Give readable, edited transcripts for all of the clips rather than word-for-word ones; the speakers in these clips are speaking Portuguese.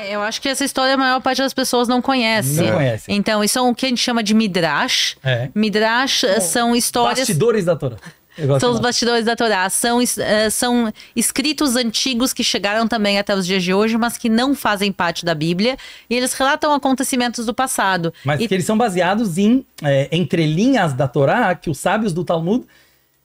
Eu acho que essa história a maior parte das pessoas não conhece. Não conhece. Então, isso é o que a gente chama de Midrash. Midrash são histórias... Bastidores da Torá. São os bastidores da Torá. São escritos antigos que chegaram também até os dias de hoje, mas que não fazem parte da Bíblia. E eles relatam acontecimentos do passado. Mas que eles são baseados em entrelinhas da Torá, que os sábios do Talmud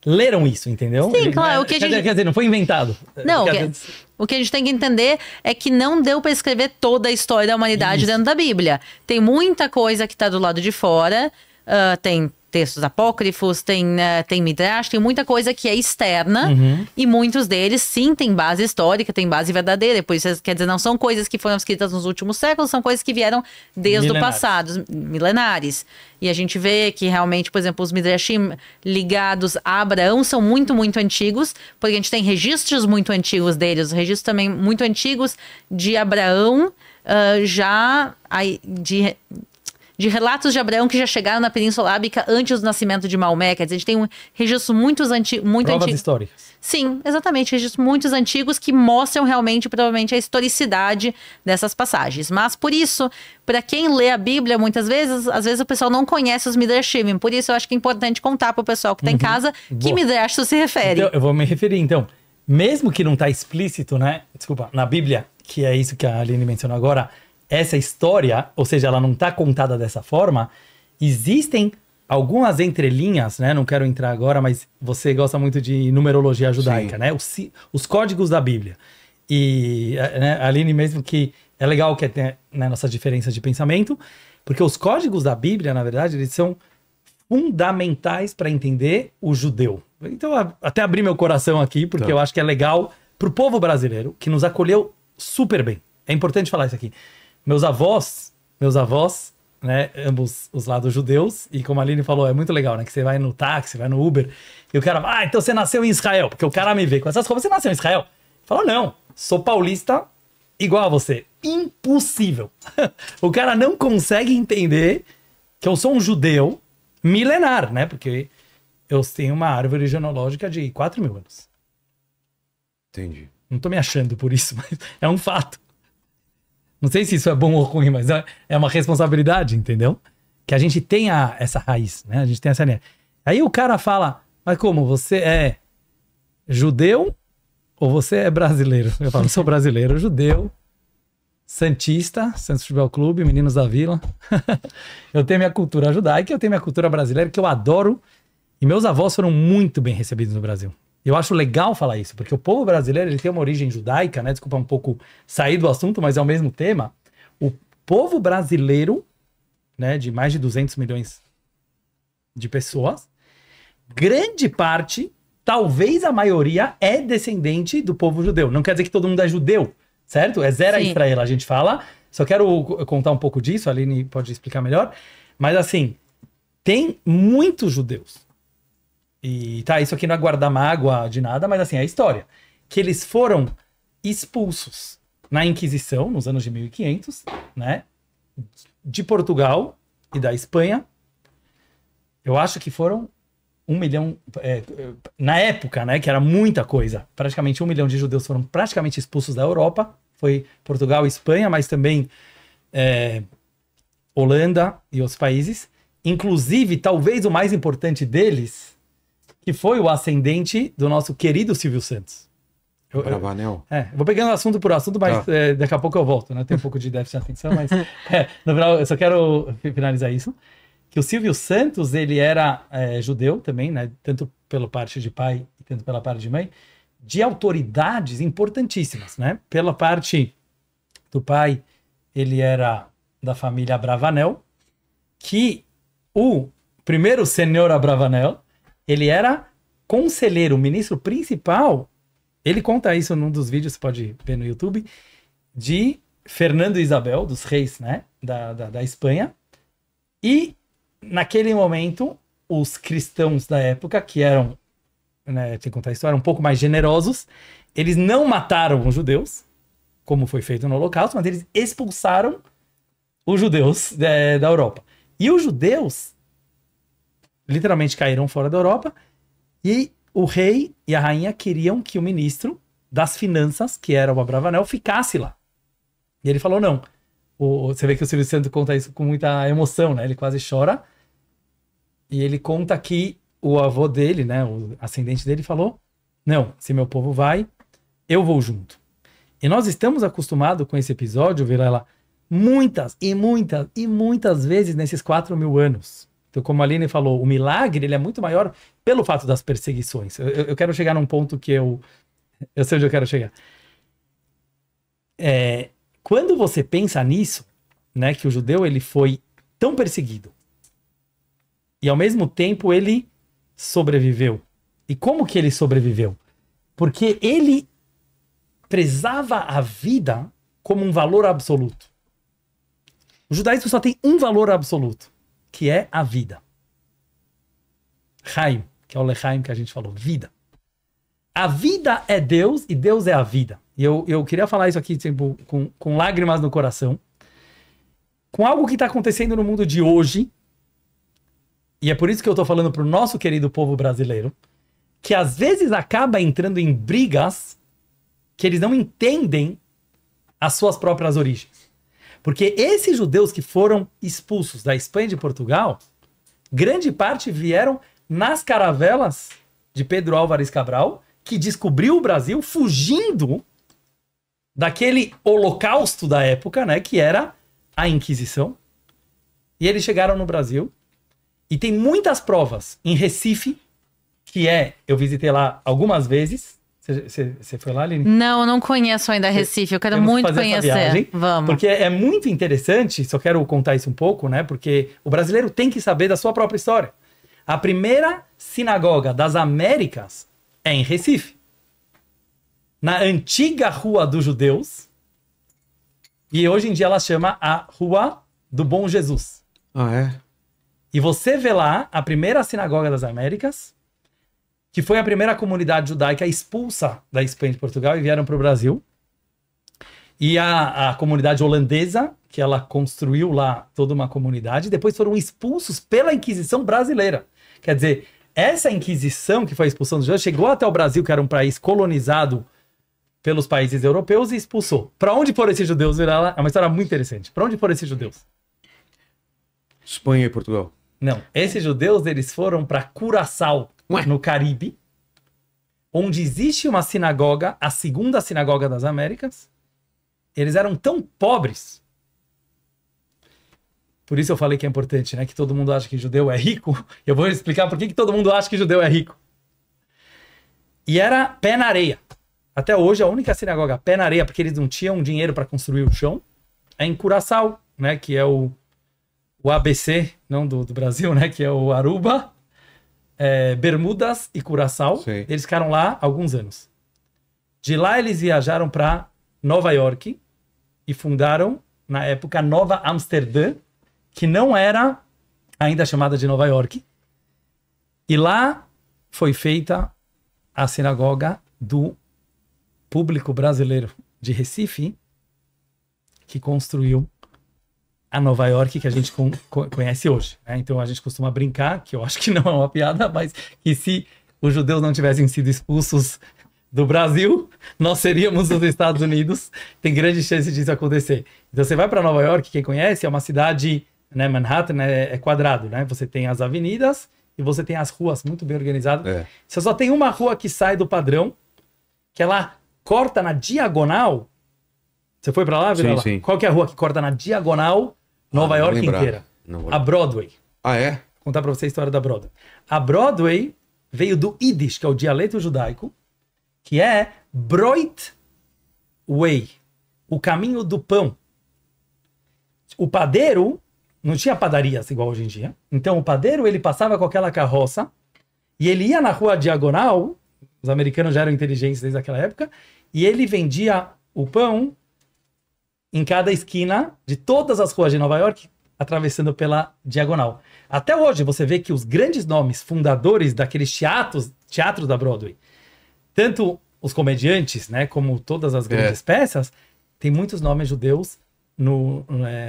leram isso, entendeu? Sim, claro. Quer dizer, não foi inventado. Não, o que a gente tem que entender é que não deu para escrever toda a história da humanidade dentro da Bíblia. Tem muita coisa que está do lado de fora, tem textos apócrifos, tem Midrash, tem muita coisa que é externa, e muitos deles, sim, tem base histórica, tem base verdadeira. Por isso, quer dizer, não são coisas que foram escritas nos últimos séculos, são coisas que vieram desde o passado, milenares. E a gente vê que realmente, por exemplo, os Midrashim ligados a Abraão são muito, muito antigos, porque a gente tem registros muito antigos deles, registros também muito antigos de Abraão, de relatos de Abraão que já chegaram na Península Arábica antes do nascimento de Maomé. Quer dizer, a gente tem um registro muito antigo. Provas históricas. Sim, exatamente. Registros muito antigos que mostram realmente, provavelmente, a historicidade dessas passagens. Mas, por isso, para quem lê a Bíblia, muitas vezes, às vezes o pessoal não conhece os Midrashim. Por isso, eu acho que é importante contar para o pessoal que está em casa que Midrash se refere. Então, eu vou me referir, então. Mesmo que não está explícito, né? Desculpa, na Bíblia, que é isso que a Aline mencionou agora, essa história, ou seja, ela não está contada dessa forma, existem algumas entrelinhas, né? Não quero entrar agora, mas você gosta muito de numerologia judaica, né? Os códigos da Bíblia. E, né, a Aline, mesmo que é legal que tem, né, nossas diferenças de pensamento, porque os códigos da Bíblia, na verdade, eles são fundamentais para entender o judeu. Então, até abri meu coração aqui, porque eu acho que é legal para o povo brasileiro, que nos acolheu super bem. É importante falar isso aqui. Meus avós, né, ambos os lados judeus, e como a Aline falou, é muito legal, né, que você vai no táxi, vai no Uber, e o cara, então você nasceu em Israel, porque o cara me vê com essas roupas, você nasceu em Israel? Fala, não, sou paulista igual a você. Impossível. O cara não consegue entender que eu sou um judeu milenar, né, porque eu tenho uma árvore genealógica de 4.000 anos. Entendi. Não tô me achando por isso, mas é um fato. Não sei se isso é bom ou ruim, mas é uma responsabilidade, entendeu? Que a gente tenha essa raiz, né? A gente tem essa linha. Aí o cara fala, mas como, você é judeu ou você é brasileiro? Eu falo, sou brasileiro, judeu, santista, Santos Futebol Clube, Meninos da Vila. Eu tenho minha cultura judaica, eu tenho minha cultura brasileira, que eu adoro. E meus avós foram muito bem recebidos no Brasil. Eu acho legal falar isso, porque o povo brasileiro ele tem uma origem judaica, né? Desculpa um pouco sair do assunto, mas é o mesmo tema. O povo brasileiro, né, de mais de 200 milhões de pessoas, grande parte, talvez a maioria, é descendente do povo judeu. Não quer dizer que todo mundo é judeu, certo? É Zera Israel, a gente fala. Só quero contar um pouco disso, a Aline pode explicar melhor. Mas assim, tem muitos judeus. E tá, isso aqui não é guardar mágoa de nada, mas assim, é a história. Que eles foram expulsos na Inquisição, nos anos de 1500, né? De Portugal e da Espanha. Eu acho que foram 1 milhão... na época, né? Que era muita coisa. Praticamente 1 milhão de judeus foram praticamente expulsos da Europa. Foi Portugal e Espanha, mas também Holanda e outros países. Inclusive, talvez o mais importante deles... que foi o ascendente do nosso querido Silvio Santos. Bravanel? Vou pegando assunto por assunto, mas daqui a pouco eu volto, né? Tem um pouco de déficit de atenção, mas no final eu só quero finalizar isso. Que o Silvio Santos, ele era judeu também, né? Tanto pela parte de pai, tanto pela parte de mãe, de autoridades importantíssimas, né? Pela parte do pai, ele era da família Abravanel, que o primeiro senhor Abravanel, ele era conselheiro, ministro principal, ele conta isso num dos vídeos, você pode ver no YouTube, de Fernando e Isabel, dos reis, né, da Espanha. E, naquele momento, os cristãos da época, que eram, né, tem que contar a história, um pouco mais generosos, eles não mataram os judeus, como foi feito no Holocausto, mas eles expulsaram os judeus da Europa. E os judeus literalmente caíram fora da Europa, e o rei e a rainha queriam que o ministro das finanças, que era o Abravanel, ficasse lá. E ele falou, não. Você vê que o Silvio Santos conta isso com muita emoção, né? Ele quase chora. E ele conta que o avô dele, né? O ascendente dele falou, não, se meu povo vai, eu vou junto. E nós estamos acostumados com esse episódio, Vilela, muitas vezes nesses 4.000 anos. Então, como a Aline falou, o milagre ele é muito maior pelo fato das perseguições. Eu quero chegar num ponto que eu sei onde eu quero chegar. Quando você pensa nisso, né, que o judeu ele foi tão perseguido e ao mesmo tempo ele sobreviveu. E como que ele sobreviveu? Porque ele prezava a vida como um valor absoluto. O judaísmo só tem um valor absoluto, que é a vida. Chaim, que é o lechaim que a gente falou, vida. A vida é Deus e Deus é a vida. E eu queria falar isso aqui tipo, com lágrimas no coração, com algo que está acontecendo no mundo de hoje, e é por isso que eu estou falando para o nosso querido povo brasileiro, que às vezes acaba entrando em brigas que eles não entendem as suas próprias origens. Porque esses judeus que foram expulsos da Espanha e de Portugal, grande parte vieram nas caravelas de Pedro Álvares Cabral, que descobriu o Brasil fugindo daquele holocausto da época, né, que era a Inquisição. E eles chegaram no Brasil e tem muitas provas em Recife, eu visitei lá algumas vezes. Você foi lá, Aline? Não, não conheço ainda Recife. Eu quero muito conhecer. Viagem, vamos. Porque é muito interessante, só quero contar isso um pouco, né? Porque o brasileiro tem que saber da sua própria história. A primeira sinagoga das Américas é em Recife. Na antiga Rua dos Judeus. E hoje em dia ela chama a Rua do Bom Jesus. Ah, é? E você vê lá a primeira sinagoga das Américas, que foi a primeira comunidade judaica expulsa da Espanha e de Portugal e vieram para o Brasil. E a comunidade holandesa, que ela construiu lá toda uma comunidade, depois foram expulsos pela Inquisição brasileira. Quer dizer, essa Inquisição que foi a expulsão dos judeus chegou até o Brasil, que era um país colonizado pelos países europeus, e expulsou. Para onde foram esses judeus? É uma história muito interessante. Para onde foram esses judeus? Espanha e Portugal. Não, esses judeus eles foram para Curaçao, no Caribe, onde existe uma sinagoga, a segunda sinagoga das Américas. Eles eram tão pobres. Por isso eu falei que é importante, né? Que todo mundo acha que judeu é rico. Eu vou explicar por que todo mundo acha que judeu é rico. E era pé na areia. Até hoje a única sinagoga pé na areia, porque eles não tinham dinheiro para construir o chão, é em Curaçao, né? Que é o ABC, não do Brasil, né? Que é o Aruba, Bermudas e Curaçao. Sim. Eles ficaram lá alguns anos. De lá eles viajaram para Nova York e fundaram, na época, Nova Amsterdã, que não era ainda chamada de Nova York. E lá foi feita a sinagoga do público brasileiro de Recife, que construiu a Nova York que a gente conhece hoje, né? Então a gente costuma brincar, que eu acho que não é uma piada, mas que se os judeus não tivessem sido expulsos do Brasil, nós seríamos os Estados Unidos. Tem grande chance disso acontecer. Então você vai para Nova York, quem conhece, é uma cidade, né, Manhattan é quadrado, né? Você tem as avenidas e você tem as ruas muito bem organizadas. Você só tem uma rua que sai do padrão, que ela corta na diagonal. Você foi para lá, Vila? Sim. Qual que é a rua que corta na diagonal Nova York inteira? A Broadway. Ah, é? Vou contar para você a história da Broadway. A Broadway veio do Yiddish, que é o dialeto judaico, que é Broit Way, o caminho do pão. O padeiro não tinha padarias igual hoje em dia. Então o padeiro ele passava com aquela carroça e ele ia na rua diagonal. Os americanos já eram inteligentes desde aquela época, e ele vendia o pão em cada esquina de todas as ruas de Nova York, atravessando pela diagonal. Até hoje você vê que os grandes nomes fundadores daqueles teatros da Broadway, tanto os comediantes, né, como todas as grandes peças, tem muitos nomes judeus no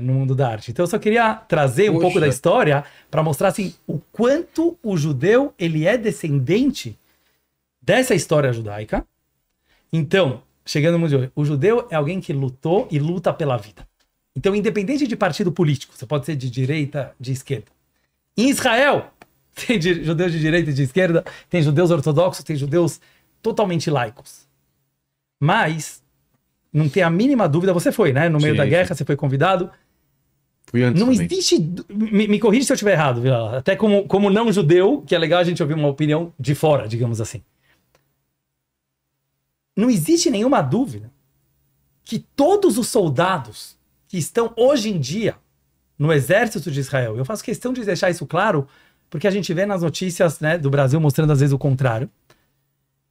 mundo da arte. Então eu só queria trazer um pouco da história para mostrar assim, o quanto o judeu ele é descendente dessa história judaica. Então, chegando no mundo de hoje. O judeu é alguém que lutou e luta pela vida. Então, independente de partido político, você pode ser de direita, de esquerda. Em Israel, tem judeus de direita e de esquerda, tem judeus ortodoxos, tem judeus totalmente laicos. Mas, não tem a mínima dúvida, você foi, né? No meio da guerra, você foi convidado. Fui antes Não também. existe... Me corrige se eu estiver errado, viu? Até como não judeu, que é legal a gente ouvir uma opinião de fora, digamos assim. Não existe nenhuma dúvida que todos os soldados que estão hoje em dia no exército de Israel, eu faço questão de deixar isso claro, porque a gente vê nas notícias, né, do Brasil mostrando às vezes o contrário,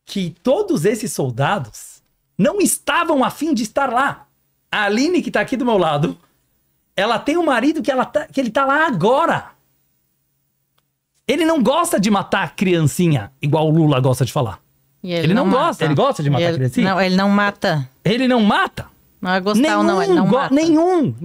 que todos esses soldados não estavam a fim de estar lá. A Aline, que está aqui do meu lado, ela tem um marido que ele tá lá agora. Ele não gosta de matar criancinha, igual o Lula gosta de falar. E Ele não gosta. mata. Ele gosta de matar criancinha? Não, ele não mata. Ele não mata. Não é gostar ou não, ele não mata. Nenhum.